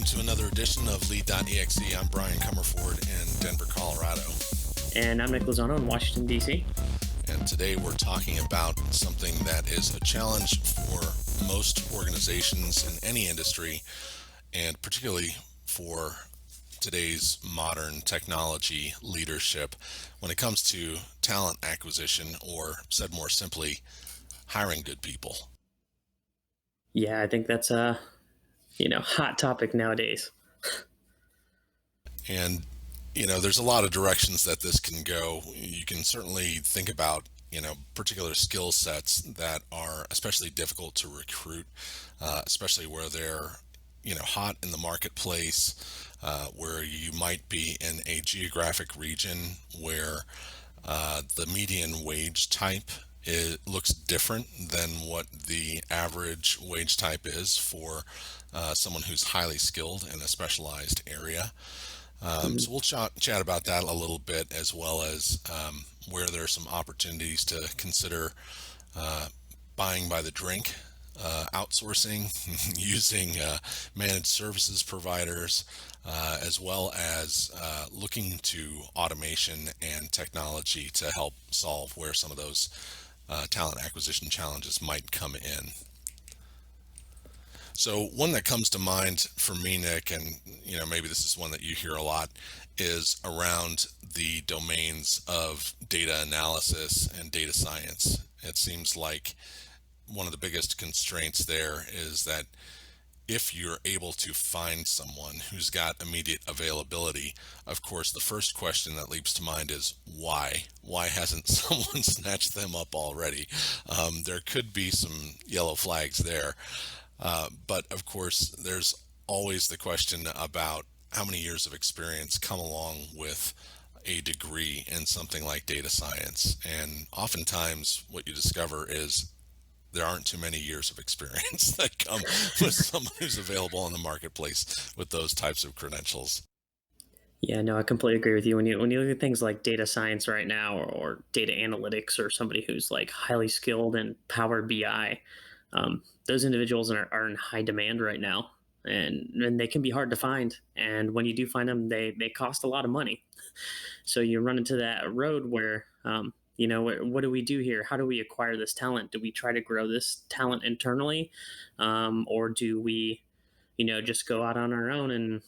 welcome to another edition of Lead.exe. I'm Brian Comerford in Denver, Colorado. And I'm Nick Lozano in Washington, D.C. And today we're talking about something that is a challenge for most organizations in any industry, and particularly for today's modern technology leadership when it comes to talent acquisition, or said more simply, hiring good people. Yeah, I think that's a hot topic nowadays. And there's a lot of directions that this can go. You can certainly think about particular skill sets that are especially difficult to recruit, especially where they're hot in the marketplace, where you might be in a geographic region where the median wage type looks different than what the average wage type is for someone who's highly skilled in a specialized area. So we'll chat about that a little bit, as well as where there are some opportunities to consider buying by the drink, outsourcing, using managed services providers, as well as looking to automation and technology to help solve where some of those talent acquisition challenges might come in. So one that comes to mind for me, Nick, and maybe this is one that you hear a lot, is around the domains of data analysis and data science. It seems like one of the biggest constraints there is that if you're able to find someone who's got immediate availability, of course, the first question that leaps to mind is why? Why hasn't someone snatched them up already? There could be some yellow flags there. But of course, there's always the question about how many years of experience come along with a degree in something like data science. And oftentimes what you discover is there aren't too many years of experience that come with someone who's available in the marketplace with those types of credentials. Yeah, no, I completely agree with you. When you look at things like data science right now, or data analytics, or somebody who's like highly skilled in Power BI, those individuals are in high demand right now, and they can be hard to find. And when you do find them, they cost a lot of money. So you run into that road where, what do we do here? How do we acquire this talent? Do we try to grow this talent internally, or do we, just go out on our own and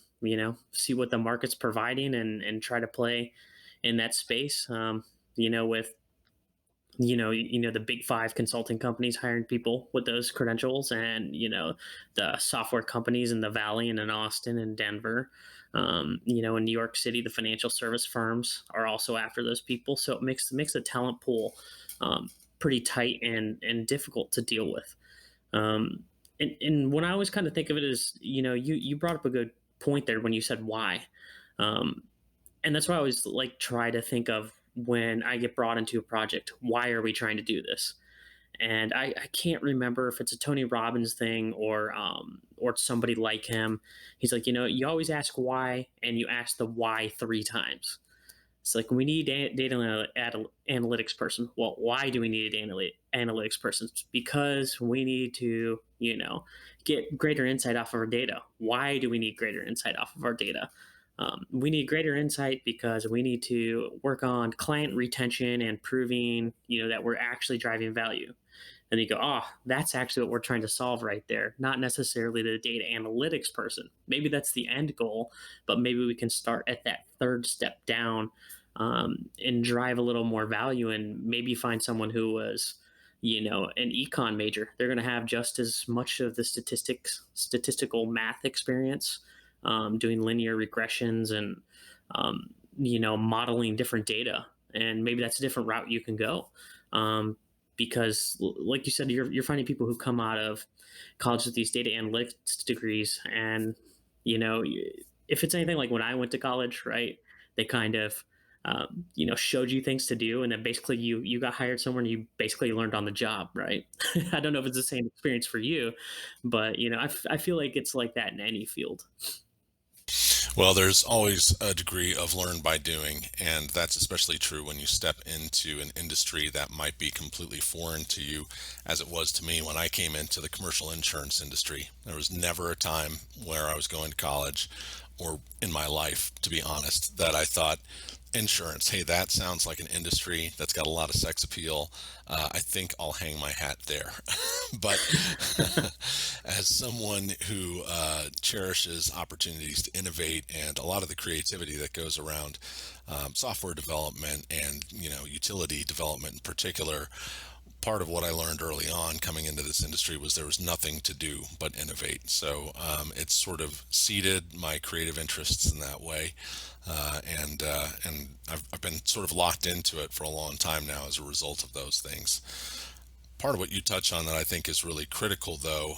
see what the market's providing, and try to play in that space? With the big five consulting companies hiring people with those credentials, and the software companies in the Valley and in Austin and Denver, in New York City, the financial service firms are also after those people. So it makes the talent pool pretty tight and difficult to deal with. And when I always kind of think of it as, you brought up a good point there when you said why. Um, and that's why I always like try to think of, when I get brought into a project, why are we trying to do this? And I can't remember if it's a Tony Robbins thing, or it's somebody like him. He's like, you always ask why, and you ask the why 3 times. It's like, we need a data analytics person. Well, why do we need an analytics person? It's because we need to, get greater insight off of our data. Why do we need greater insight off of our data? We need greater insight because we need to work on client retention and proving, that we're actually driving value. And you go, oh, that's actually what we're trying to solve right there. Not necessarily the data analytics person. Maybe that's the end goal, but maybe we can start at that third step down, and drive a little more value, and maybe find someone who was, an econ major. They're going to have just as much of the statistical math experience, doing linear regressions and, modeling different data. And maybe that's a different route you can go. Because like you said, you're finding people who come out of college with these data analytics degrees. And, if it's anything like when I went to college, right, they kind of, showed you things to do. And then basically you got hired somewhere and you basically learned on the job, right? I don't know if it's the same experience for you, but, I feel like it's like that in any field. Well, there's always a degree of learn by doing, and that's especially true when you step into an industry that might be completely foreign to you, as it was to me when I came into the commercial insurance industry. There was never a time where I was going to college or in my life, to be honest, that I thought insurance, hey, that sounds like an industry that's got a lot of sex appeal. I think I'll hang my hat there. But as someone who cherishes opportunities to innovate and a lot of the creativity that goes around software development and utility development in particular, part of what I learned early on coming into this industry was there was nothing to do but innovate. So it's sort of seeded my creative interests in that way, and I've been sort of locked into it for a long time now as a result of those things. Part of what you touch on that I think is really critical, though,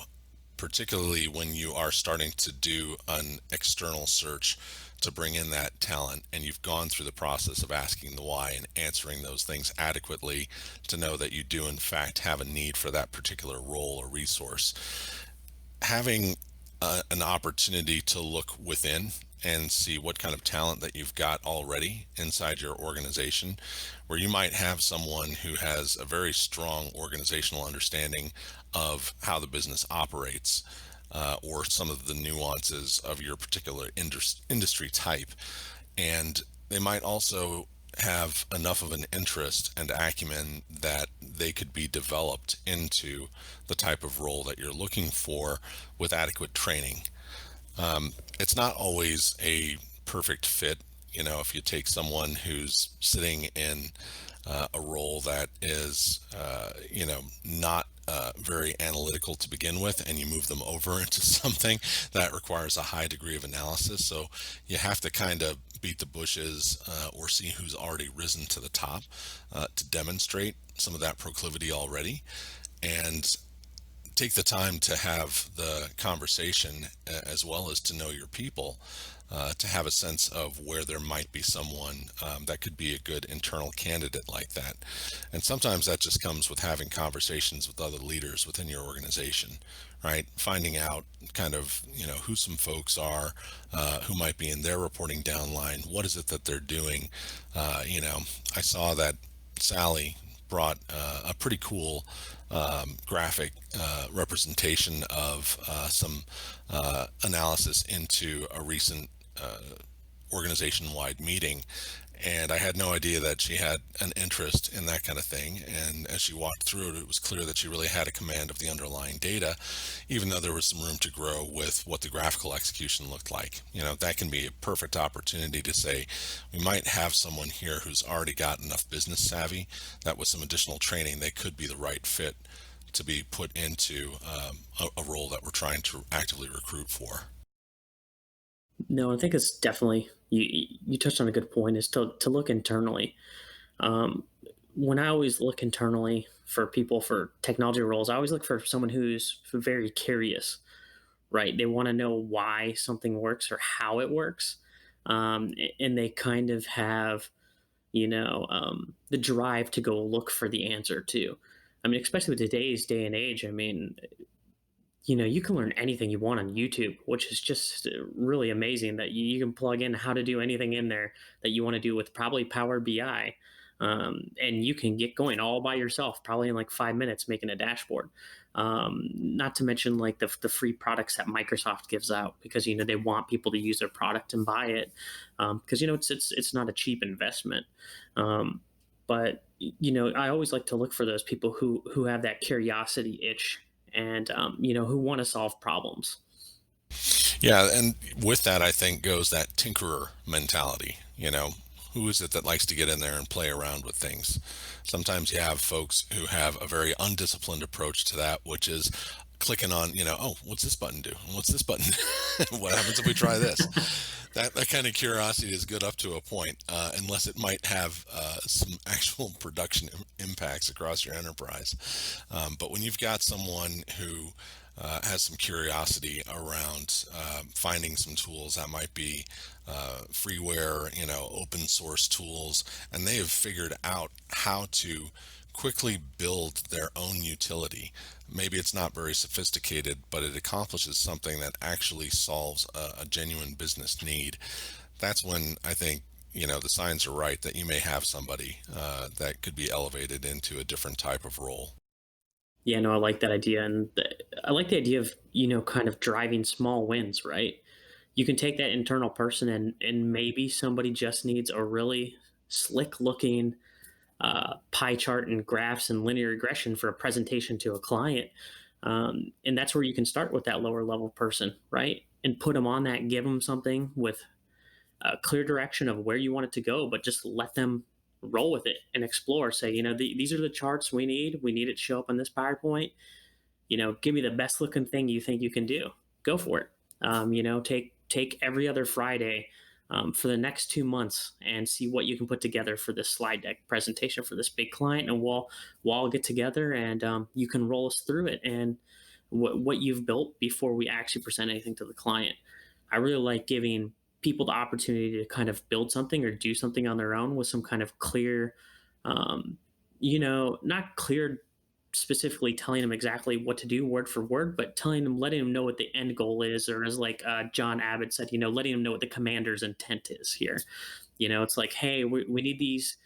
particularly when you are starting to do an external search to bring in that talent and you've gone through the process of asking the why and answering those things adequately to know that you do in fact have a need for that particular role or resource. Having an opportunity to look within and see what kind of talent that you've got already inside your organization, where you might have someone who has a very strong organizational understanding of how the business operates, or some of the nuances of your particular industry type. And they might also have enough of an interest and acumen that they could be developed into the type of role that you're looking for with adequate training. It's not always a perfect fit. If you take someone who's sitting in a role that is, not very analytical to begin with, and you move them over into something that requires a high degree of analysis. So you have to kind of beat the bushes, or see who's already risen to the top, to demonstrate some of that proclivity already. And take the time to have the conversation, as well as to know your people, to have a sense of where there might be someone that could be a good internal candidate like that. And sometimes that just comes with having conversations with other leaders within your organization, right? Finding out kind of, who some folks are, who might be in their reporting downline. What is it that they're doing? I saw that Sally brought a pretty cool graphic representation of some analysis into a recent organization-wide meeting. And I had no idea that she had an interest in that kind of thing. And as she walked through it, it was clear that she really had a command of the underlying data, even though there was some room to grow with what the graphical execution looked like. That can be a perfect opportunity to say, we might have someone here who's already got enough business savvy that with some additional training, they could be the right fit to be put into a role that we're trying to actively recruit for. No, I think it's definitely you touched on a good point is to look internally. Um, when I always look internally for people for technology roles, I always look for someone who's very curious, right? They want to know why something works or how it works, and they kind of have the drive to go look for the answer too. I mean, especially with today's day and age. I mean, you can learn anything you want on YouTube, which is just really amazing that you can plug in how to do anything in there that you want to do with probably Power BI. And you can get going all by yourself, probably in like 5 minutes, making a dashboard. Not to mention like the free products that Microsoft gives out because they want people to use their product and buy it because it's not a cheap investment. But I always like to look for those people who have that curiosity itch and who want to solve problems. Yeah, and with that, I think goes that tinkerer mentality. Who is it that likes to get in there and play around with things? Sometimes you have folks who have a very undisciplined approach to that, which is clicking on, oh, what's this button do? What's this button? What happens if we try this? That kind of curiosity is good up to a point, unless it might have some actual production impacts across your enterprise. But when you've got someone who has some curiosity around finding some tools that might be freeware, open source tools, and they have figured out how to quickly build their own utility. Maybe it's not very sophisticated, but it accomplishes something that actually solves a genuine business need. That's when I think, the signs are right that you may have somebody that could be elevated into a different type of role. Yeah, no, I like that idea, and I like the idea of kind of driving small wins, right? You can take that internal person, and maybe somebody just needs a really slick looking pie chart and graphs and linear regression for a presentation to a client. And that's where you can start with that lower level person, right? And put them on that, give them something with a clear direction of where you want it to go, but just let them roll with it and explore. Say, these are the charts we need. We need it to show up on this PowerPoint. Give me the best looking thing you think you can do. Go for it. Take every other Friday for the next 2 months and see what you can put together for this slide deck presentation for this big client, and we'll all get together, and you can roll us through it and what you've built before we actually present anything to the client. I really like giving people the opportunity to kind of build something or do something on their own with some kind of clear, um, not clear specifically telling them exactly what to do word for word, but letting them know what the end goal is, or as like John Abbott said, letting them know what the commander's intent is here. It's like, hey, we need these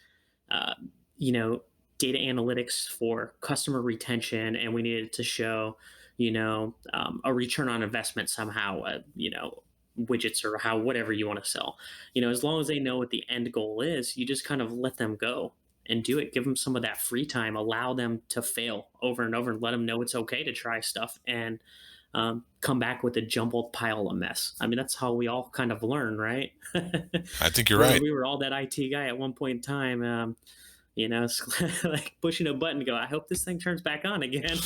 uh, you know, data analytics for customer retention, and we needed to show, a return on investment somehow, widgets or how whatever you want to sell. As long as they know what the end goal is, you just kind of let them go and do it. Give them some of that free time. Allow them to fail over and over, and let them know it's okay to try stuff and come back with a jumbled pile of mess. I mean, that's how we all kind of learn, right? I think you're we right. we were all that IT guy at one point in time. It's like pushing a button to go, I hope this thing turns back on again.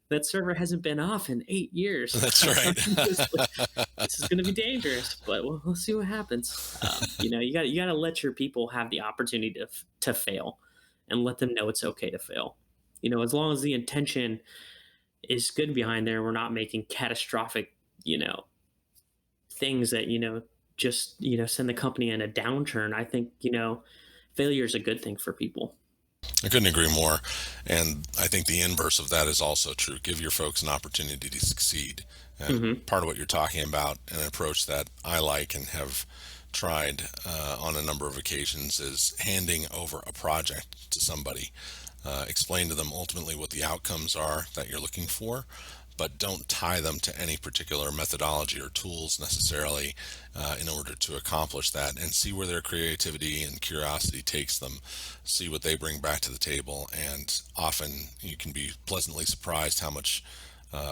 That server hasn't been off in 8 years. That's right. This is going to be dangerous, but we'll see what happens. You got to let your people have the opportunity to fail, and let them know it's okay to fail. As long as the intention is good behind there, we're not making catastrophic, things that just send the company in a downturn. I think failure is a good thing for people. I couldn't agree more. And I think the inverse of that is also true. Give your folks an opportunity to succeed. And Hmm. part of what you're talking about, an approach that I like and have tried on a number of occasions, is handing over a project to somebody. Explain to them ultimately what the outcomes are that you're looking for, but don't tie them to any particular methodology or tools necessarily in order to accomplish that, and see where their creativity and curiosity takes them, see what they bring back to the table. And often you can be pleasantly surprised how much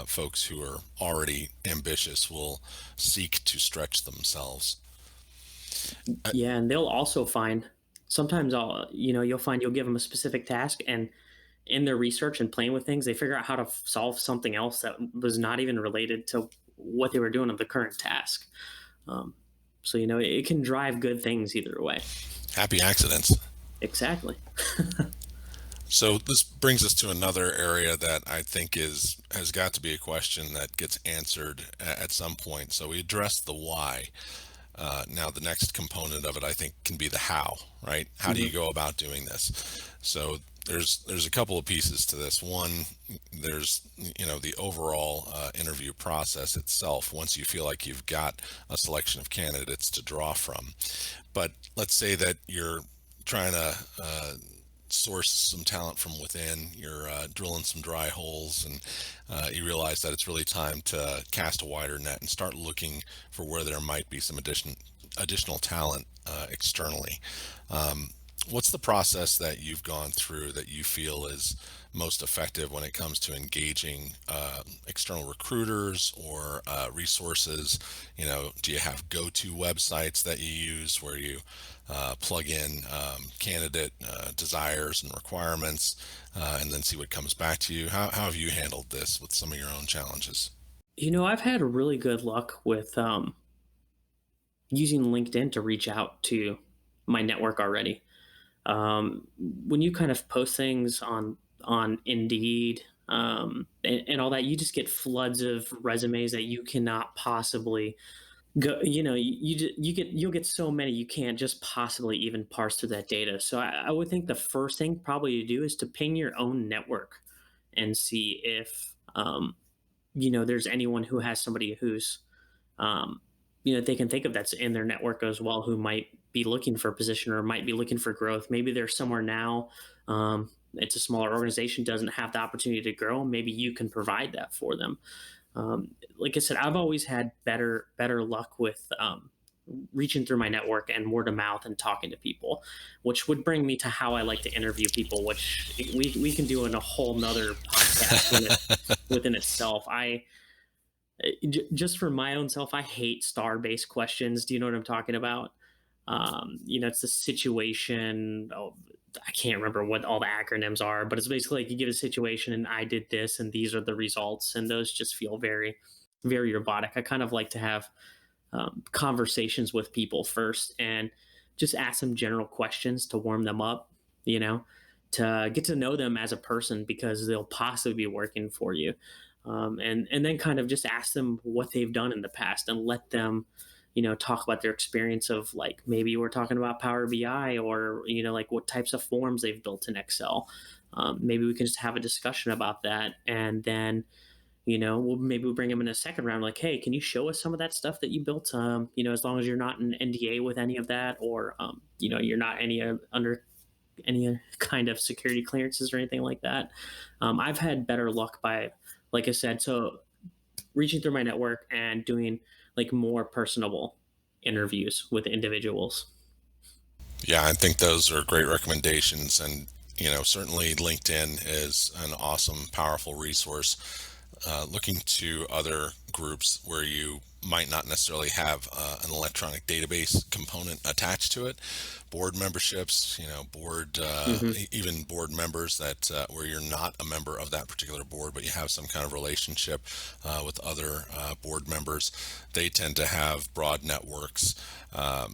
folks who are already ambitious will seek to stretch themselves. Uh, Yeah, and they'll also find sometimes you'll find you'll give them a specific task, and in their research and playing with things, they figure out how to solve something else that was not even related to what they were doing of the current task. Um, so it can drive good things either way. Happy accidents. Exactly. So this brings us to another area that I think is has got to be a question that gets answered at some point. So we addressed the why. Now the next component of it, I think, can be the how. Right? How do you Hmm. go about doing this? So there's a couple of pieces to this. One, there's the overall interview process itself. Once you feel like you've got a selection of candidates to draw from, but let's say that you're trying to source some talent from within. You're drilling some dry holes, and you realize that it's really time to cast a wider net and start looking for where there might be some additional talent externally. Um, what's the process that you've gone through that you feel is most effective when it comes to engaging external recruiters or resources? Do you have go-to websites that you use where you plug in candidate desires and requirements, and then see what comes back to you? How have you handled this with some of your own challenges? I've had really good luck with using LinkedIn to reach out to my network already. When you kind of post things on Indeed, and all that, you just get floods of resumes that you cannot possibly you'll get so many you can't just possibly even parse through that data. So I would think the first thing probably to do is to ping your own network and see if there's anyone who has somebody who's um, they can think of that's in their network as well who might be looking for a position or might be looking for growth. Maybe they're somewhere now. It's a smaller organization, doesn't have the opportunity to grow. Maybe you can provide that for them. Like I said, I've always had better luck with reaching through my network and word of mouth and talking to people, which would bring me to how I like to interview people, which we can do in a whole nother podcast within itself. Just for my own self, I hate star based questions. Do you know what I'm talking about? It's a situation. Oh, I can't remember what all the acronyms are, but it's basically like you give a situation and I did this and these are the results, and those just feel very robotic. I kind of like to have conversations with people first and just ask them general questions to warm them up, you know, to get to know them as a person because they'll possibly be working for you. And then kind of just ask them what they've done in the past and let them, talk about their experience of like maybe we're talking about Power BI or, like what types of forms they've built in Excel. Maybe we can just have a discussion about that. And then maybe we'll bring them in a second round. Like, hey, can you show us some of that stuff that you built? As long as you're not in NDA with any of that, or you're not under any kind of security clearances or anything like that. I've had better luck by, like I said, so reaching through my network and doing like more personable interviews with individuals. Yeah, I think those are great recommendations. And, certainly LinkedIn is an awesome, powerful resource. Looking to other groups where you might not necessarily have an electronic database component attached to it, board memberships, board, Hmm. even board members that where you're not a member of that particular board, but you have some kind of relationship with other board members. They tend to have broad networks.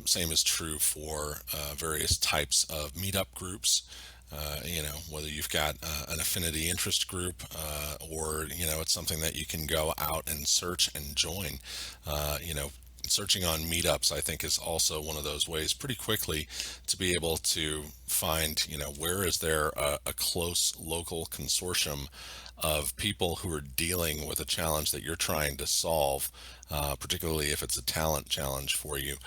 Same is true for various types of meetup groups. Whether you've got an affinity interest group or, it's something that you can go out and search and join. Searching on meetups, I think, is also one of those ways pretty quickly to be able to find, where is there a close local consortium of people who are dealing with a challenge that you're trying to solve, particularly if it's a talent challenge for you,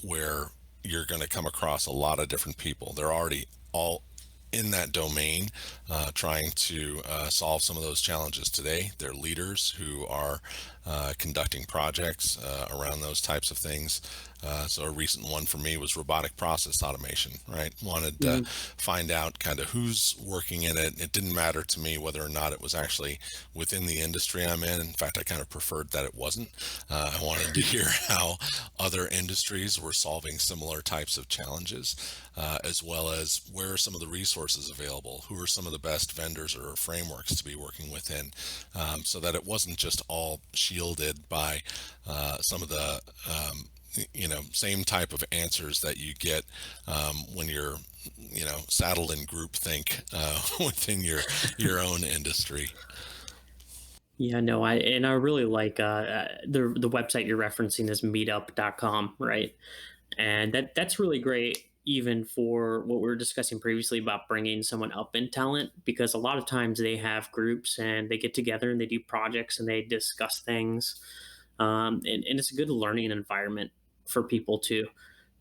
where you're going to come across a lot of different people. They're already all in that domain, trying to solve some of those challenges today. They're leaders who are conducting projects around those types of things. So a recent one for me was robotic process automation, right? Wanted to Hmm. find out kind of who's working in it. It didn't matter to me whether or not it was actually within the industry I'm in. In fact, I kind of preferred that it wasn't. I wanted to hear how other industries were solving similar types of challenges, as well as where are some of the resources available, who are some of the best vendors or frameworks to be working within, so that it wasn't just all shielded by some of the same type of answers that you get when you're saddled in groupthink within your own industry. Yeah, no, I really like the website you're referencing is meetup.com, right? And that's really great even for what we were discussing previously about bringing someone up in talent, because a lot of times they have groups and they get together and they do projects and they discuss things. And it's a good learning environment for people too.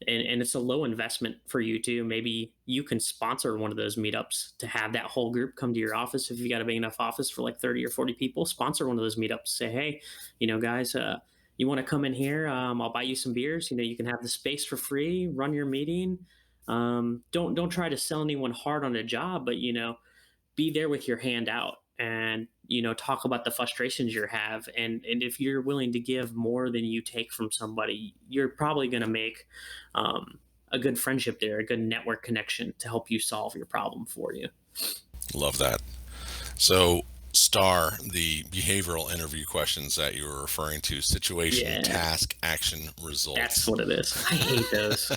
And it's a low investment for you too. Maybe you can sponsor one of those meetups to have that whole group come to your office. If you got a big enough office for like 30 or 40 people, sponsor one of those meetups. Say, hey, guys, you want to come in here? I'll buy you some beers. You can have the space for free, run your meeting. Don't try to sell anyone hard on a job, but be there with your hand out and talk about the frustrations you have, and if you're willing to give more than you take from somebody, you're probably going to make a good friendship there, a good network connection to help you solve your problem for you. Love that. So, STAR, the behavioral interview questions that you were referring to: situation, Yeah, task, action, that's results. what it is. I hate those.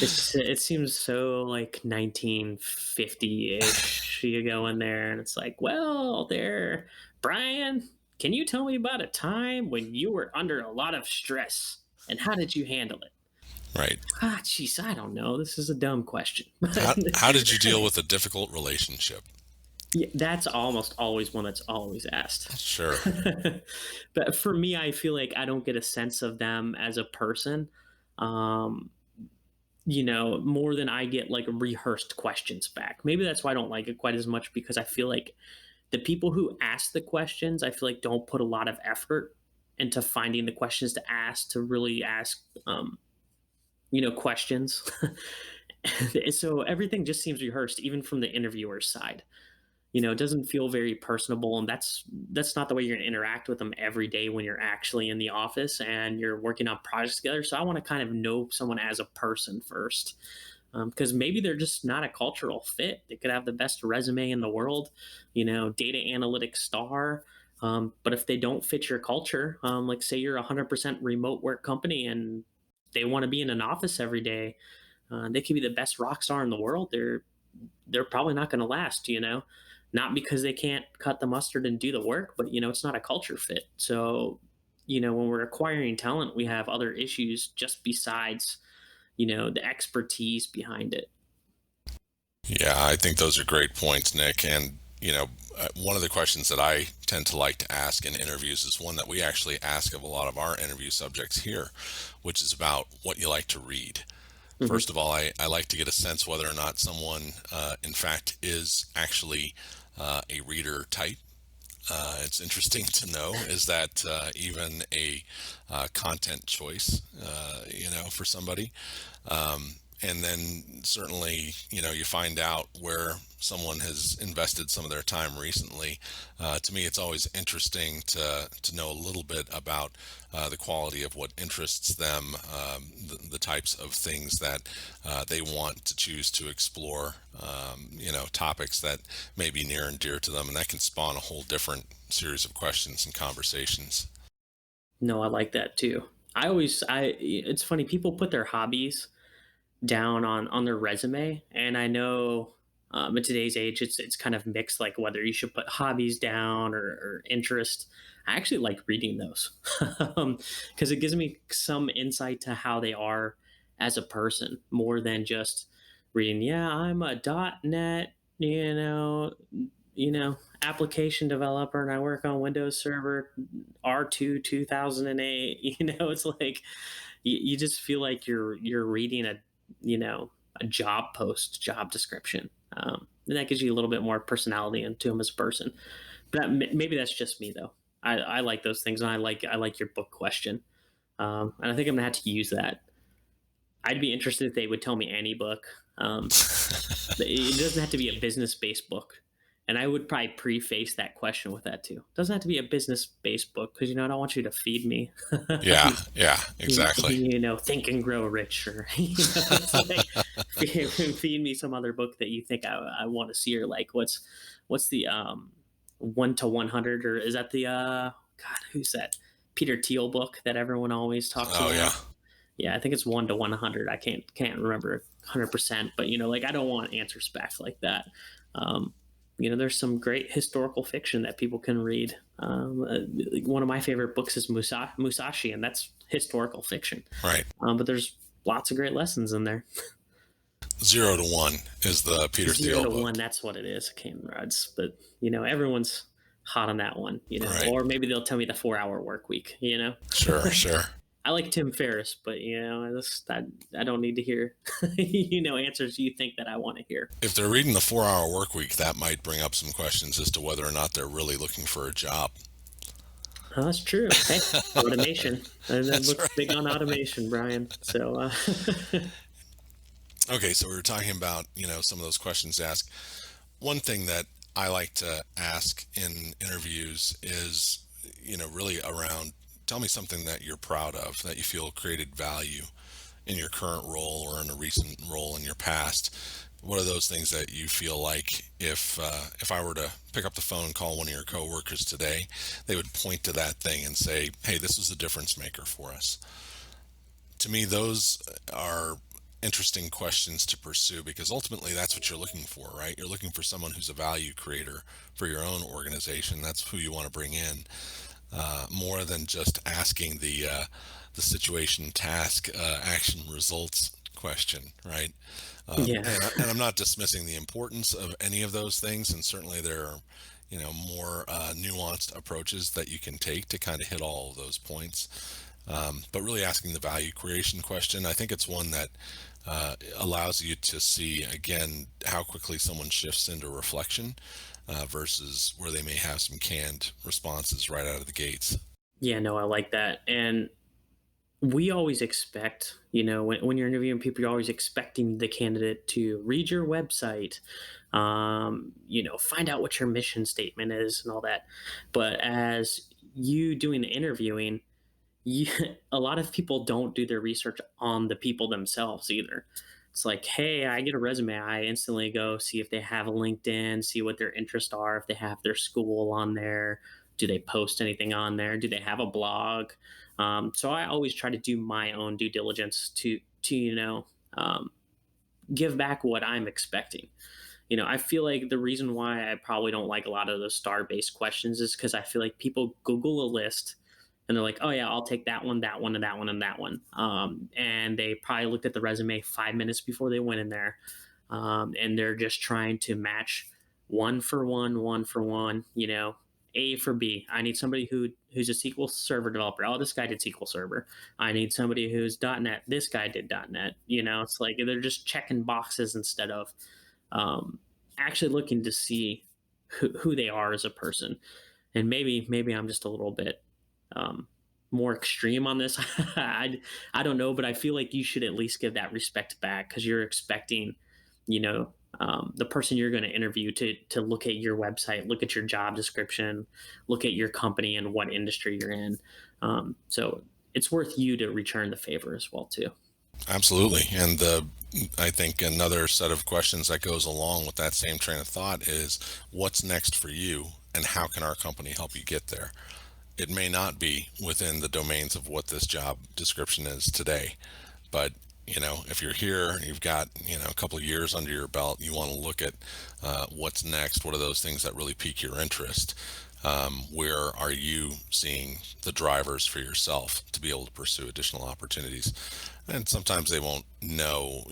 It seems so like 1950-ish. You go in there and it's like, well, there, Brian, Can you tell me about a time when you were under a lot of stress and how did you handle it? Right. Ah, jeez, I don't know. This is a dumb question. But How did you deal with a difficult relationship? yeah, that's almost always one that's always asked. Sure. But for me, I feel like I don't get a sense of them as a person. Um, more than I get like rehearsed questions back. Maybe that's why I don't like it quite as much because I feel like the people who ask the questions, I feel like don't put a lot of effort into finding the questions to ask to really ask, questions. So everything just seems rehearsed, even from the interviewer's side. It doesn't feel very personable, and that's not the way you're going to interact with them every day when you're actually in the office and you're working on projects together. So I want to kind of know someone as a person first, because maybe they're just not a cultural fit. They could have the best resume in the world, data analytics star, but if they don't fit your culture, like say you're a 100% remote work company and they want to be in an office every day, they could be the best rock star in the world. They're probably not going to last, not because they can't cut the mustard and do the work, but it's not a culture fit. So, when we're acquiring talent, we have other issues just besides, the expertise behind it. Yeah, I think those are great points, Nick. And, one of the questions that I tend to like to ask in interviews is one that we actually ask of a lot of our interview subjects here, which is about what you like to read. Hmm. First of all, I like to get a sense whether or not someone, in fact, is actually a reader type. It's interesting to know is that even a content choice, for somebody. And then certainly, you find out where someone has invested some of their time recently. To me, it's always interesting to know a little bit about the quality of what interests them, the types of things that they want to choose to explore, topics that may be near and dear to them, and that can spawn a whole different series of questions and conversations. No, I like that too. It's funny, people put their hobbies down on their resume, and I know in today's age it's kind of mixed, like whether you should put hobbies down or interest. I actually like reading those because it gives me some insight to how they are as a person more than just reading, yeah, I'm a .net, application developer and I work on Windows Server R2 2008. It's like you just feel like you're reading you know a job description, and that gives you a little bit more personality into him as a person. But maybe that's just me though. I like those things, and I like your book question, and I think I'm gonna have to use that. I'd be interested if they would tell me any book. It doesn't have to be a business based book. And I would probably preface that question with that too. It doesn't have to be a business based book because I don't want you to feed me. Yeah, yeah, exactly. Think and grow rich, or it's like feed me some other book that you think I want to see, or like what's the 1 to 100, or is that the God, who's that Peter Thiel book that everyone always talks Oh yeah. about? Yeah, I think it's 1 to 100. I can't remember 100%, but like I don't want answers back like that. Um, there's some great historical fiction that people can read. Like one of my favorite books is Musashi, and that's historical fiction. Right. But there's lots of great lessons in there. 0 to 1 is the Peter Zero Thiel to book. one, that's what it is. I can't remember. But everyone's hot on that one. Right. Or maybe they'll tell me the 4 hour work week. Sure, sure. I like Tim Ferriss, but I don't need to hear answers you think that I want to hear. If they're reading the 4 hour work week, that might bring up some questions as to whether or not they're really looking for a job. Oh, that's true. Hey, automation. And that That's looks big right. on automation, Brian. So Okay, so we were talking about, some of those questions to ask. One thing that I like to ask in interviews is, really around tell me something that you're proud of, that you feel created value in your current role or in a recent role in your past. What are those things that you feel like if I were to pick up the phone and call one of your coworkers today, they would point to that thing and say, "Hey, this was a difference maker for us." To me, those are interesting questions to pursue because ultimately that's what you're looking for, right? You're looking for someone who's a value creator for your own organization. That's who you want to bring in. more than just asking the situation, task, action, results question, right? Yeah. And I'm not dismissing the importance of any of those things, and certainly there are, more nuanced approaches that you can take to kind of hit all of those points. But really asking the value creation question, I think it's one that allows you to see again how quickly someone shifts into reflection versus where they may have some canned responses right out of the gates. Yeah, no, I like that. And we always expect, when you're interviewing people, you're always expecting the candidate to read your website, find out what your mission statement is and all that. But as you doing the interviewing, you, a lot of people don't do their research on the people themselves either. It's like, hey, I get a resume. I instantly go see if they have a LinkedIn, see what their interests are, if they have their school on there. Do they post anything on there? Do they have a blog? So I always try to do my own due diligence to um, give back what I'm expecting. I feel like the reason why I probably don't like a lot of those star based questions is because I feel like people Google a list and they're like, oh, yeah, I'll take that one, that one, and that one, and that one. And they probably looked at the resume 5 minutes before they went in there. And they're just trying to match one for one, A for B. I need somebody who's a SQL Server developer. Oh, this guy did SQL Server. I need somebody who's .NET. This guy did .NET. It's like they're just checking boxes instead of um, actually looking to see who they are as a person. And maybe I'm just a little bit um, more extreme on this. I don't know, but I feel like you should at least give that respect back because you're expecting, the person you're going to interview to look at your website, look at your job description, look at your company and what industry you're in. So it's worth you to return the favor as well too. Absolutely. And I think another set of questions that goes along with that same train of thought is what's next for you and how can our company help you get there? It may not be within the domains of what this job description is today, but if you're here and you've got a couple of years under your belt, you want to look at what's next. What are those things that really pique your interest? Where are you seeing the drivers for yourself to be able to pursue additional opportunities? And sometimes they won't know,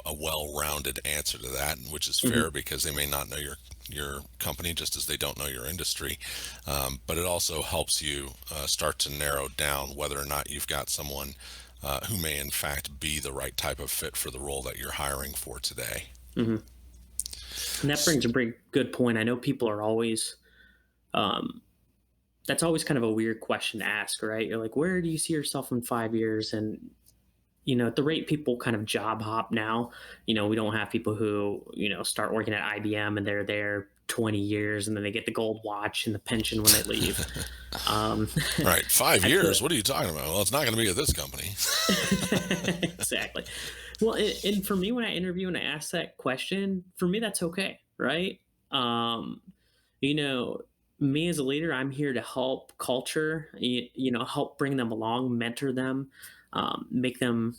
a well-rounded answer to that, which is fair Hmm. because they may not know your company just as they don't know your industry. But it also helps you start to narrow down whether or not you've got someone who may in fact be the right type of fit for the role that you're hiring for today. Hmm. And that brings a pretty good point. I know people are always um, that's always kind of a weird question to ask, right? You're like, where do you see yourself in 5 years? And at the rate people kind of job hop now, we don't have people who start working at IBM and they're there 20 years and then they get the gold watch and the pension when they leave. Um, Right. five I feel years? What are you talking about? Well, it's not going to be at this company. exactly. Well, and for me, when I interview and I ask that question, for me, that's okay, right? Um, you know, me as a leader, I'm here to help culture, help bring them along, mentor them, make them,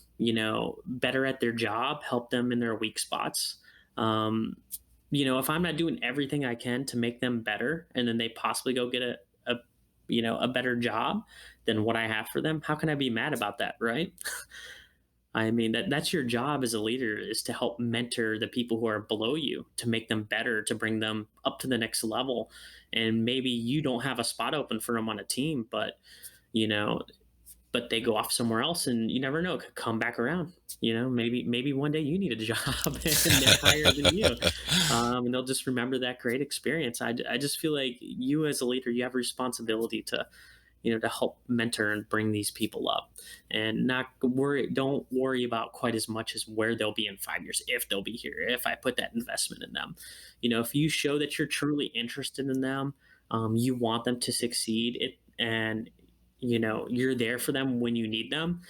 better at their job, help them in their weak spots. Um, if I'm not doing everything I can to make them better, and then they possibly go get a better job than what I have for them, how can I be mad about that, right? I mean that's your job as a leader is to help mentor the people who are below you to make them better, to bring them up to the next level. And maybe you don't have a spot open for them on a team, you know, but they go off somewhere else and you never know, it could come back around. Maybe one day you need a job and they're higher than you. And they'll just remember that great experience. I just feel like you as a leader, you have a responsibility to help mentor and bring these people up and not worry don't worry about quite as much as where they'll be in 5 years, if they'll be here, if I put that investment in them. If you show that you're truly interested in them, you want them to succeed it, and you're there for them when you need them.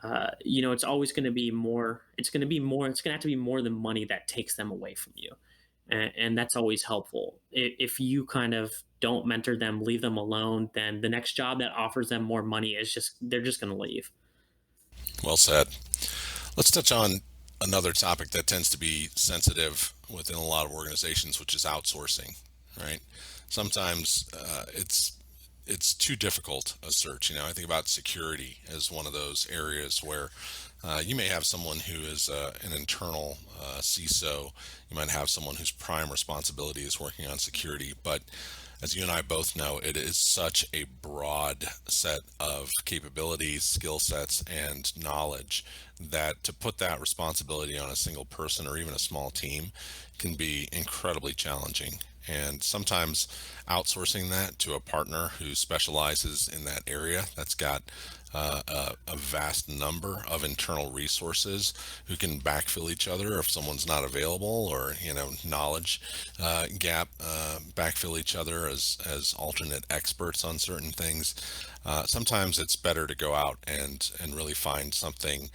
It's always going to be more, it's going to have to be more than money that takes them away from you. And that's always helpful. If you kind of don't mentor them, leave them alone, then the next job that offers them more money is just they're just going to leave. Well said. Let's touch on another topic that tends to be sensitive within a lot of organizations, which is outsourcing, right? Sometimes it's it's too difficult a search. I think about security as one of those areas where you may have someone who is an internal CISO. You might have someone whose prime responsibility is working on security, but as you and I both know, it is such a broad set of capabilities, skill sets, and knowledge that to put that responsibility on a single person or even a small team can be incredibly challenging. And sometimes outsourcing that to a partner who specializes in that area, that's got a vast number of internal resources who can backfill each other if someone's not available, or knowledge gap, backfill each other as alternate experts on certain things. Sometimes it's better to go out and really find something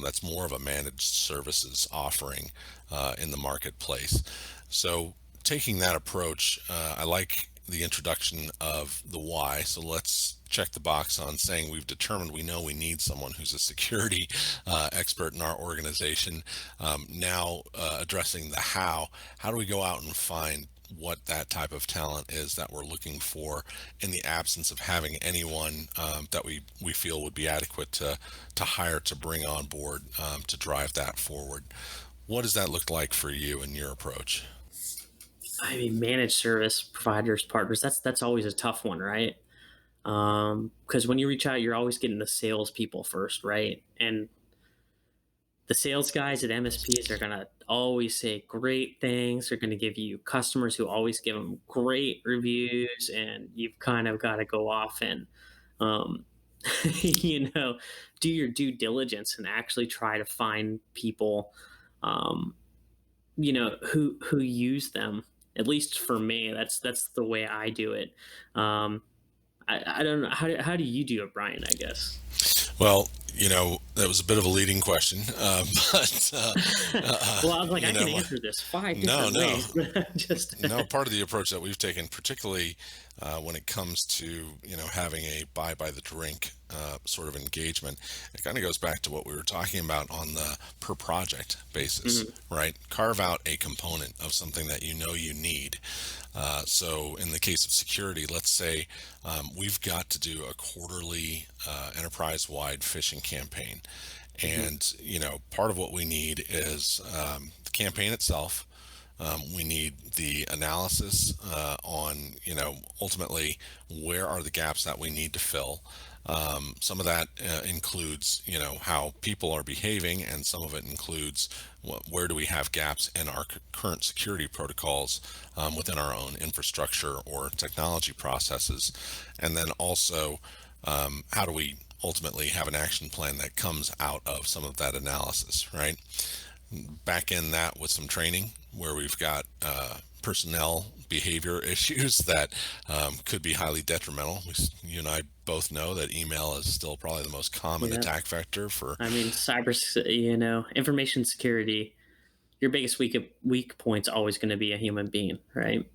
that's more of a managed services offering in the marketplace. So taking that approach, I like the introduction of the why. So let's check the box on saying we've determined we know we need someone who's a security expert in our organization. Now addressing the how. How do we go out and find what that type of talent is that we're looking for in the absence of having anyone that we feel would be adequate to hire, to bring on board, to drive that forward? What does that look like for you and your approach? I mean, managed service providers, partners, that's always a tough one, right? Because when you reach out, you're always getting the salespeople first, right? And the sales guys at MSPs are gonna always say great things. They're gonna give you customers who always give them great reviews, and you've kind of got to go off and, um, you know, do your due diligence and actually try to find people, um, who use them. At least for me, that's the way I do it. Um, I don't know, how do you do it, Brian? I guess. Well, that was a bit of a leading question, but Well, I was like, you I can know, answer this five no, different no, ways, but just no. Part of the approach that we've taken, particularly when it comes to having a buy by the drink sort of engagement, it kind of goes back to what we were talking about on the per project basis, Mhm. right? Carve out a component of something that you need. So in the case of security, let's say we've got to do a quarterly enterprise-wide phishing campaign. Mhm. And, part of what we need is the campaign itself. We need the analysis on, ultimately where are the gaps that we need to fill. Some of that includes, how people are behaving, and some of it includes where do we have gaps in our current security protocols within our own infrastructure or technology processes. And then also, how do we ultimately have an action plan that comes out of some of that analysis, right? Back in that with some training where we've got personnel behavior issues that could be highly detrimental. You and I both know that email is still probably the most common Yeah. attack vector for. I mean, information security. Your biggest weak point's always going to be a human being, right?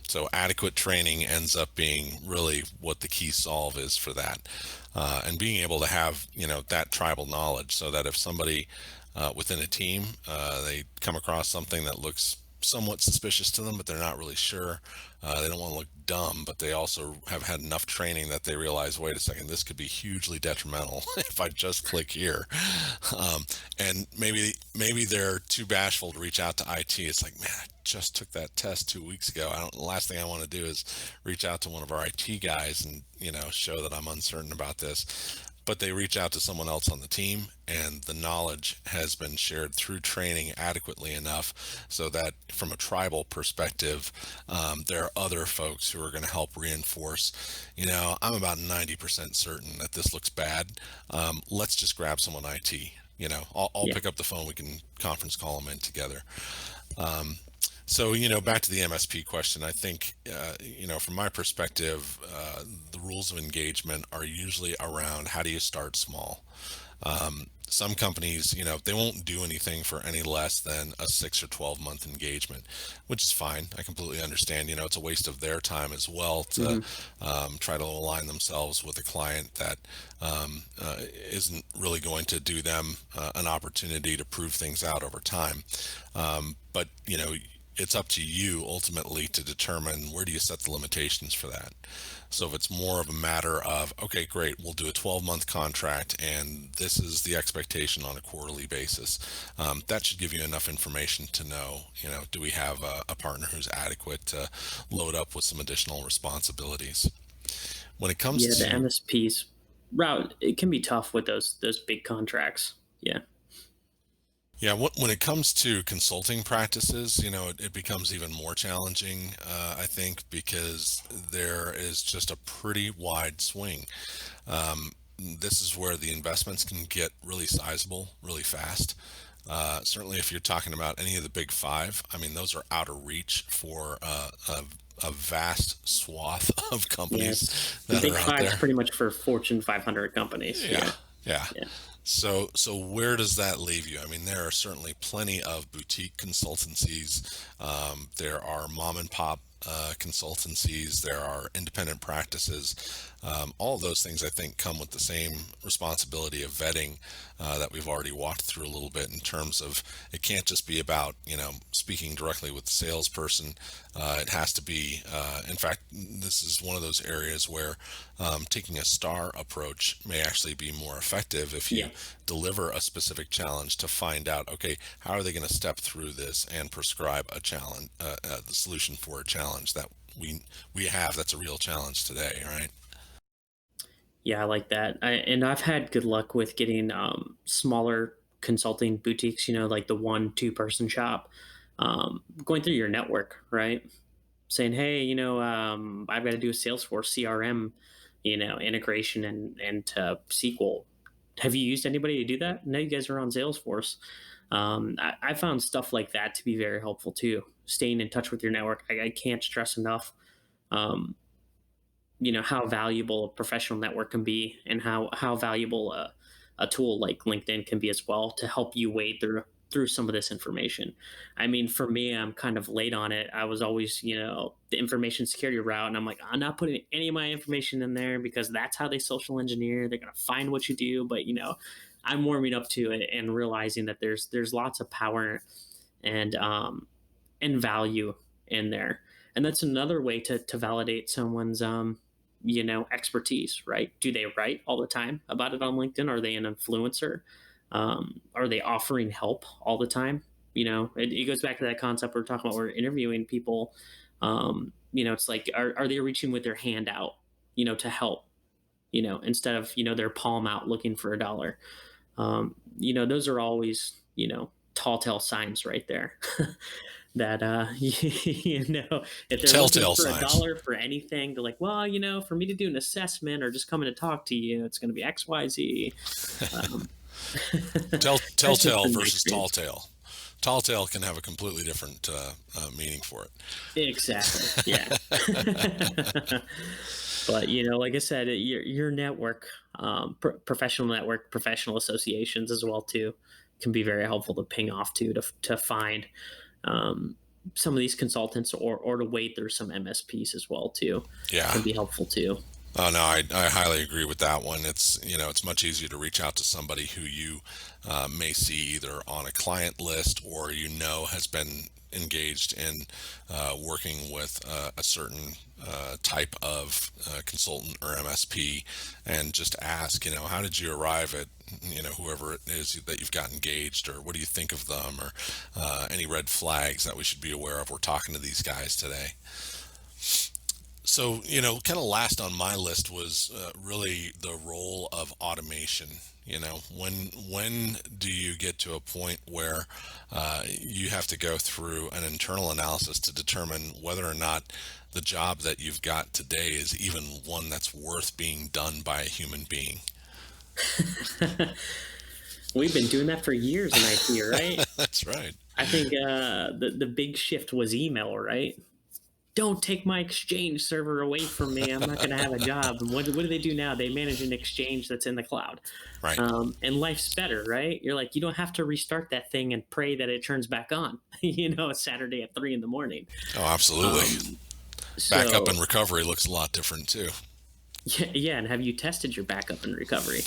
So adequate training ends up being really what the key solve is for that, and being able to have that tribal knowledge, so that if somebody within a team they come across something that looks somewhat suspicious to them, but they're not really sure. They don't want to look dumb, but they also have had enough training that they realize, wait a second, this could be hugely detrimental if I just click here. Um, and maybe they're too bashful to reach out to IT. It's like, man, I just took that test 2 weeks ago. The last thing I want to do is reach out to one of our IT guys and show that I'm uncertain about this. But they reach out to someone else on the team, and the knowledge has been shared through training adequately enough so that from a tribal perspective, there are other folks who are going to help reinforce, I'm about 90% certain that this looks bad. Let's just grab someone IT. I'll Yeah. pick up the phone. We can conference call them in together. Um, so, back to the MSP question, I think, from my perspective, the rules of engagement are usually around how do you start small. Some companies, they won't do anything for any less than a 6 or 12 month engagement, which is fine. I completely understand. It's a waste of their time as well to Hmm. try to align themselves with a client that isn't really going to do them an opportunity to prove things out over time. But it's up to you ultimately to determine where do you set the limitations for that. So if it's more of a matter of, okay, great, we'll do a 12-month contract and this is the expectation on a quarterly basis, that should give you enough information to know, do we have a partner who's adequate to load up with some additional responsibilities. When it comes Yeah, the to MSPs route, it can be tough with those big contracts. Yeah. Yeah, when it comes to consulting practices, it becomes even more challenging, I think, because there is just a pretty wide swing. This is where the investments can get really sizable really fast. Certainly, if you're talking about any of the big five, I mean, those are out of reach for a vast swath of companies Yes. The that big are out five's there. pretty much for Fortune 500 companies. Yeah, Yeah. yeah. Yeah. So where does that leave you? I mean, there are certainly plenty of boutique consultancies. There are mom and pop consultancies. There are independent practices. All of those things, I think, come with the same responsibility of vetting that we've already walked through a little bit in terms of it can't just be about, speaking directly with the salesperson. It has to be, in fact, this is one of those areas where taking a star approach may actually be more effective if you Yeah. deliver a specific challenge to find out, okay, how are they going to step through this and prescribe a challenge, the solution for a challenge that we have that's a real challenge today, right? Yeah, I like that. And I've had good luck with getting smaller consulting boutiques, like the 1, 2 person shop, going through your network, right? Saying, hey, I've got to do a Salesforce CRM, integration and SQL. Have you used anybody to do that? No, you guys are on Salesforce. I found stuff like that to be very helpful too. Staying in touch with your network, I can't stress enough. Um, how valuable a professional network can be, and how valuable a tool like LinkedIn can be as well to help you wade through some of this information. I mean, for me, I'm kind of late on it. I was always, the information security route, and I'm like, I'm not putting any of my information in there because that's how they social engineer. They're gonna find what you do, but I'm warming up to it and realizing that there's lots of power and value in there. And that's another way to validate someone's expertise, right? Do they write all the time about it on LinkedIn? Are they an influencer? Are they offering help all the time? It goes back to that concept we're talking about. We're interviewing people. It's like, are they reaching with their hand out, to help, instead of, their palm out looking for a dollar. Those are always, tall tale signs right there. That if they're looking Telltale for a signs. dollar for anything, they're like, well, for me to do an assessment or just coming to talk to you, it's going to be XYZ. um, that's just Telltale been my versus tall experience. tale. Tall tale can have a completely different meaning for it. Exactly, yeah. But like I said, your network, professional network, professional associations as well too, can be very helpful to ping off to find um, some of these consultants, or to wade through some MSPs as well too, Yeah. can be helpful too. Oh no, I highly agree with that one. It's much easier to reach out to somebody who you may see either on a client list or has been engaged in working with a certain type of consultant or MSP, and just ask, how did you arrive at whoever it is that you've got engaged, or what do you think of them, or any red flags that we should be aware of. We're talking to these guys today. So, kind of last on my list was really the role of automation. When do you get to a point where you have to go through an internal analysis to determine whether or not the job that you've got today is even one that's worth being done by a human being? We've been doing that for years in IT, right? That's right. I think the big shift was email, right? Don't take my Exchange server away from me. I'm not going to have a job. And what do they do now? They manage an Exchange that's in the cloud. Right. And life's better, right? You're like, you don't have to restart that thing and pray that it turns back on, a Saturday at 3 in the morning. Oh, absolutely. Um, Backup and so, recovery looks a lot different too. yeah. And have you tested your backup and recovery?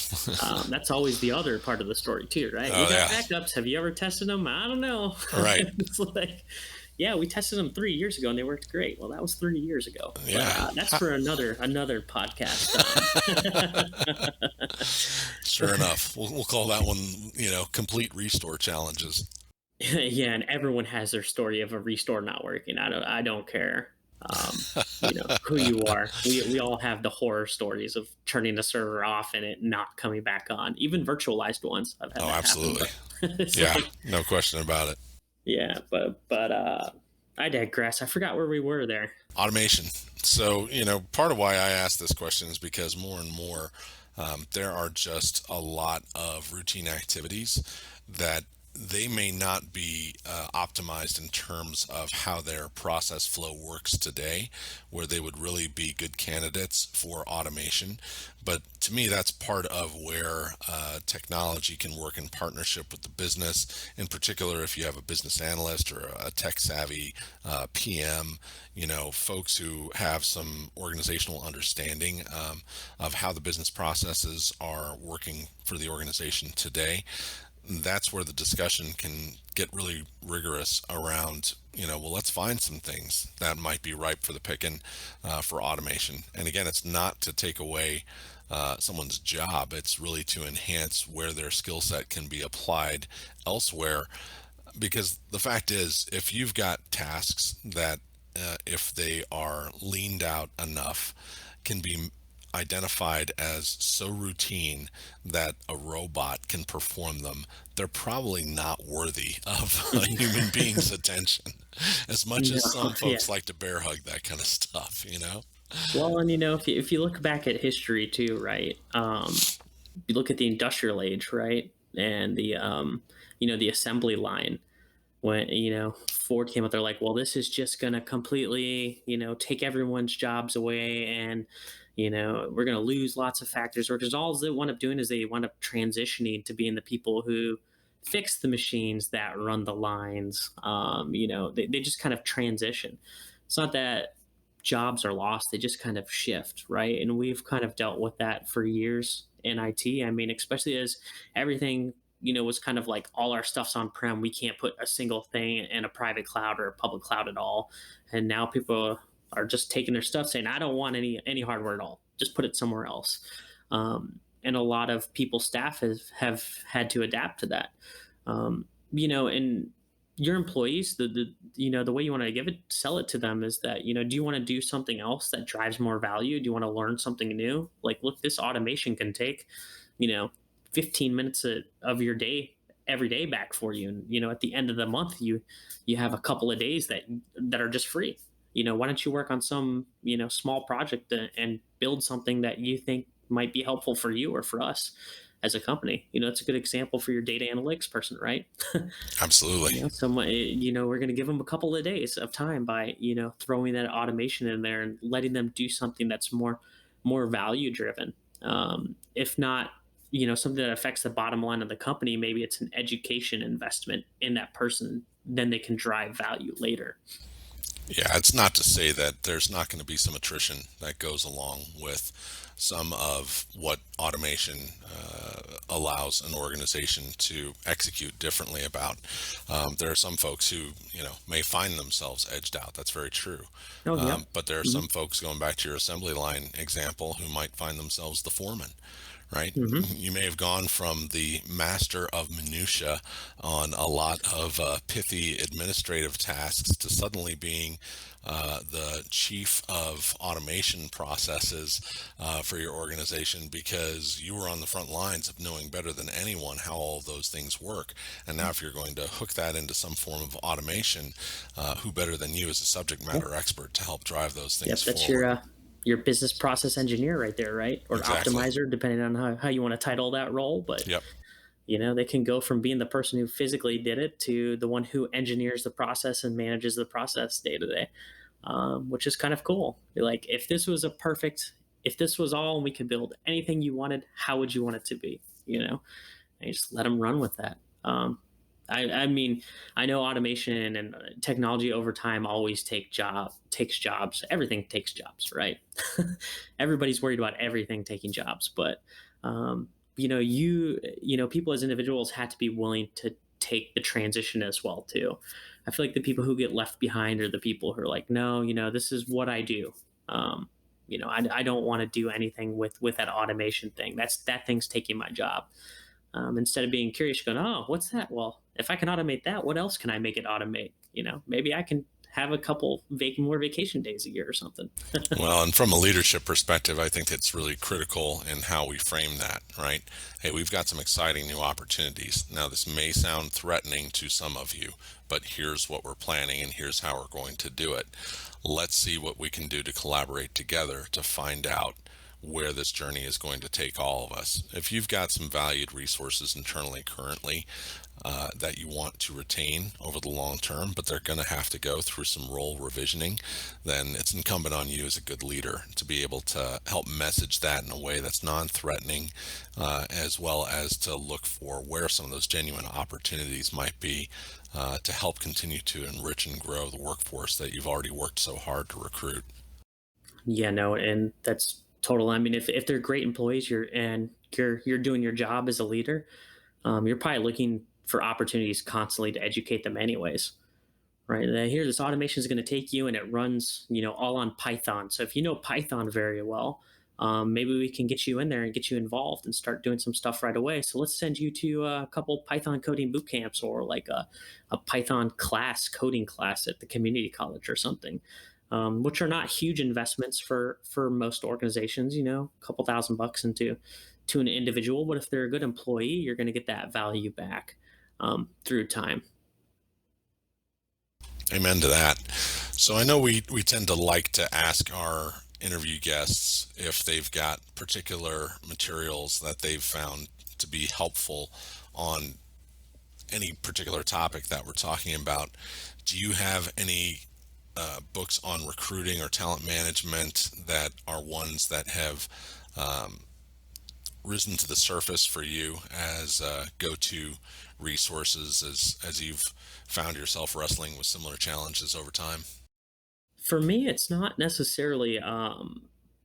That's always the other part of the story, too, right? We Oh got yeah. backups. Have you ever tested them? I don't know. Right. It's like, Yeah, we tested them 3 years ago and they worked great. Well, that was 30 years ago, but Yeah. that's for another podcast. Sure enough. We'll call that one, complete restore challenges. Yeah, and everyone has their story of a restore not working. I don't care. Who you are. We all have the horror stories of turning the server off and it not coming back on. Even virtualized ones. I've had Oh, that happen, absolutely. but it's Yeah, like, no question about it. yeah, but I digress. I forgot where we were there. Automation. So, part of why I ask this question is because more and more there are just a lot of routine activities that they may not be optimized in terms of how their process flow works today, where they would really be good candidates for automation. But to me, that's part of where technology can work in partnership with the business. In particular, if you have a business analyst or a tech savvy PM, folks who have some organizational understanding of how the business processes are working for the organization today. That's where the discussion can get really rigorous around, well, let's find some things that might be ripe for the picking for automation. And again, it's not to take away someone's job, it's really to enhance where their skill set can be applied elsewhere. Because the fact is, if you've got tasks that, if they are leaned out enough, can be identified as so routine that a robot can perform them, they're probably not worthy of a human being's attention. As much No, as some yeah. folks like to bear hug that kind of stuff, Well, and if you look back at history too, right? You look at the industrial age, right? And the assembly line when Ford came out, they're like, well, this is just going to completely take everyone's jobs away, and we're going to lose lots of factories workers. All they wind up doing is they wind up transitioning to being the people who fix the machines that run the lines. They just kind of transition. It's not that jobs are lost, they just kind of shift, right? And we've kind of dealt with that for years in IT. I mean, especially as everything was kind of like all our stuff's on prem. We can't put a single thing in a private cloud or a public cloud at all. And now people are just taking their stuff, saying, "I don't want any hardware at all. Just put it somewhere else." And a lot of people's staff have had to adapt to that. And your employees, the way you want to sell it to them is that do you want to do something else that drives more value? Do you want to learn something new? Like, look, this automation can take you know 15 minutes of your day every day back for you, and at the end of the month you have a couple of days that are just free. Why don't you work on some small project and build something that you think might be helpful for you or for us as a company? It's a good example for your data analytics person, right? Absolutely. Someone, we're going to give them a couple of days of time by throwing that automation in there and letting them do something that's more value driven. If not something that affects the bottom line of the company, maybe it's an education investment in that person, then they can drive value later. Yeah, it's not to say that there's not going to be some attrition that goes along with some of what automation allows an organization to execute differently about. There are some folks who, may find themselves edged out. That's very true. Oh yeah. But there are Hmm. some folks, going back to your assembly line example, who might find themselves the foreman, right? Hmm. You may have gone from the master of minutia on a lot of pithy administrative tasks to suddenly being the chief of automation processes for your organization, because you were on the front lines of knowing better than anyone how all those things work. And now, if you're going to hook that into some form of automation, who better than you as a subject Yeah. matter expert to help drive those things Yep. That's forward? your business process engineer right there, right? Or Exactly. optimizer, depending on how you want to title that role. But Yep. they can go from being the person who physically did it to the one who engineers the process and manages the process day to day, which is kind of cool. Like, if this was all and we could build anything you wanted, how would you want it to be? And you just let them run with that. I mean, I know automation and technology over time always takes jobs. Everything takes jobs, right? Everybody's worried about everything taking jobs, but people as individuals had to be willing to take the transition as well too. I feel like the people who get left behind are the people who are like, no, this is what I do. Um, I don't want to do anything with that automation thing. That thing's taking my job. Instead of being curious, going, oh, what's that? Well, if I can automate that, what else can I make it automate? Maybe I can have a couple more vacation days a year or something. Well, and from a leadership perspective, I think it's really critical in how we frame that, right? Hey, we've got some exciting new opportunities. Now, this may sound threatening to some of you, but here's what we're planning and here's how we're going to do it. Let's see what we can do to collaborate together to find out where this journey is going to take all of us. If you've got some valued resources internally currently that you want to retain over the long term, but they're going to have to go through some role revisioning, then it's incumbent on you as a good leader to be able to help message that in a way that's non-threatening, as well as to look for where some of those genuine opportunities might be to help continue to enrich and grow the workforce that you've already worked so hard to recruit. Yeah, no, and that's total. I mean, if they're great employees, you're doing your job as a leader, you're probably looking for opportunities constantly to educate them, anyways. Right. Here, this automation is going to take you, and it runs, all on Python. So if you know Python very well, maybe we can get you in there and get you involved and start doing some stuff right away. So let's send you to a couple Python coding boot camps, or like a Python coding class at the community college or something, which are not huge investments for most organizations. A couple $1,000 to an individual, but if they're a good employee, you're going to get that value back through time. Amen to that. So I know we tend to like to ask our interview guests if they've got particular materials that they've found to be helpful on any particular topic that we're talking about. Do you have any books on recruiting or talent management that are ones that have risen to the surface for you as go-to resources as you've found yourself wrestling with similar challenges over time? For me, it's not necessarily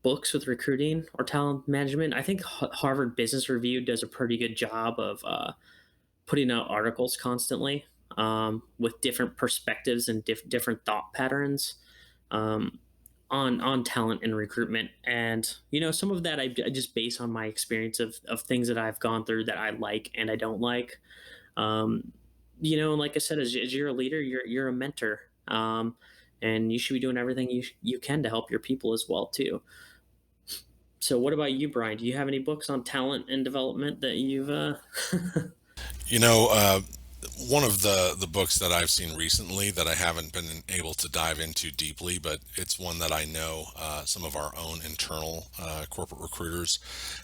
books with recruiting or talent management. I think Harvard Business Review does a pretty good job of putting out articles constantly, with different perspectives and different thought patterns, um, on talent and recruitment. And some of that I just base on my experience of things that I've gone through that I like and I don't like. Um, and like I said, as you're a leader, you're a mentor, and you should be doing everything you can to help your people as well too. So, what about you, Brian? Do you have any books on talent and development that you've? You know, one of the books that I've seen recently that I haven't been able to dive into deeply, but it's one that I know some of our own internal corporate recruiters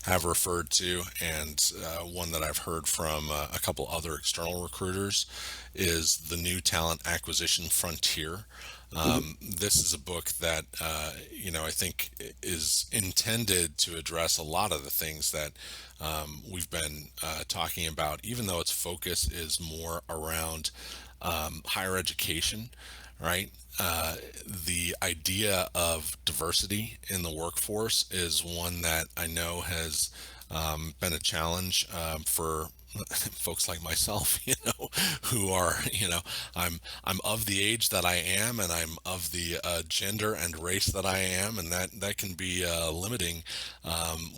have referred to, and one that I've heard from a couple other external recruiters is The New Talent Acquisition Frontier. Mhm. This is a book that I think is intended to address a lot of the things that we've been talking about, even though its focus is more around higher education, right? The idea of diversity in the workforce is one that I know has been a challenge for folks like myself, who are, I'm of the age that I am, and I'm of the gender and race that I am, and that can be limiting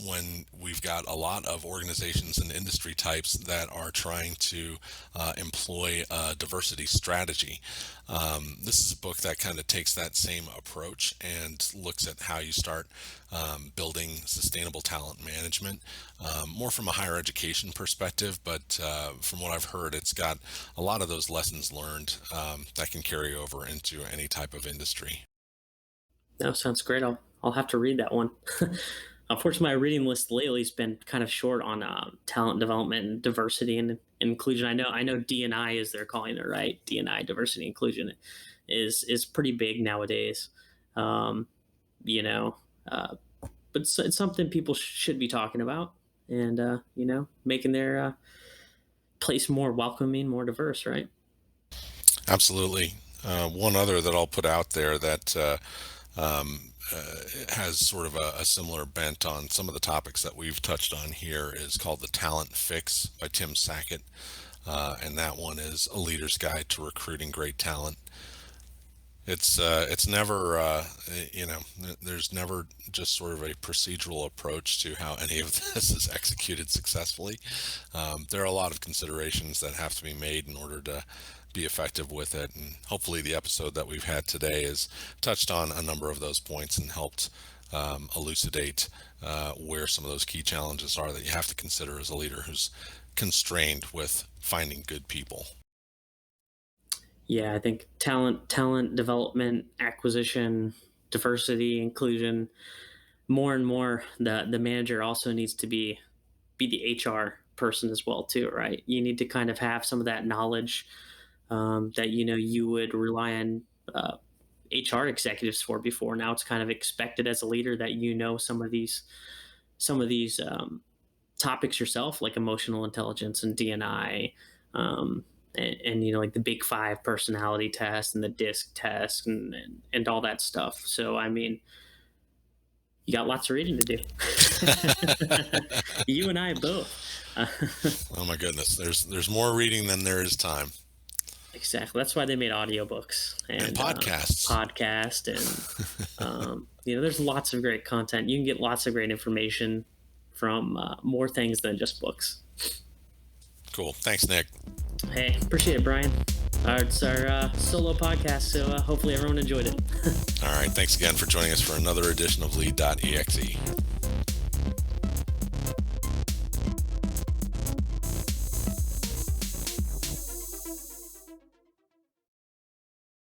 when we've got a lot of organizations and industry types that are trying to employ a diversity strategy. This is a book that kind of takes that same approach and looks at how you start building sustainable talent management, more from a higher education perspective. But from what I've heard, it's got a lot of those lessons learned that can carry over into any type of industry. No, sounds great. I'll have to read that one. Unfortunately, my reading list lately has been kind of short on talent development and diversity and inclusion. I know D&I, as they're calling it, right? D&I, diversity inclusion, is pretty big nowadays. Um, you know, uh, but it's something people should be talking about, and making their place more welcoming, more diverse, right? Absolutely. One other that I'll put out there that has sort of a similar bent on some of the topics that we've touched on here is called The Talent Fix by Tim Sackett. and that one is A Leader's Guide to Recruiting Great Talent. It's never there's never just sort of a procedural approach to how any of this is executed successfully. There are a lot of considerations that have to be made in order to be effective with it, and hopefully the episode that we've had today has touched on a number of those points and helped elucidate where some of those key challenges are that you have to consider as a leader who's constrained with finding good people. Yeah, I think talent development, acquisition, diversity, inclusion, more and more the manager also needs to be the HR person as well too, right? You need to kind of have some of that knowledge that you would rely on HR executives for before. Now it's kind of expected as a leader that some of these topics yourself, like emotional intelligence and DNI, and like the Big Five personality test and the DISC test and all that stuff. So I mean, you got lots of reading to do. You and I both. Oh my goodness, there's more reading than there is time. Exactly. That's why they made audiobooks And and podcasts. podcast and there's lots of great content. You can get lots of great information from more things than just books. Cool. Thanks, Nick. Hey, appreciate it, Brian. It's our solo podcast, so hopefully everyone enjoyed it. All right. Thanks again for joining us for another edition of Lead.exe.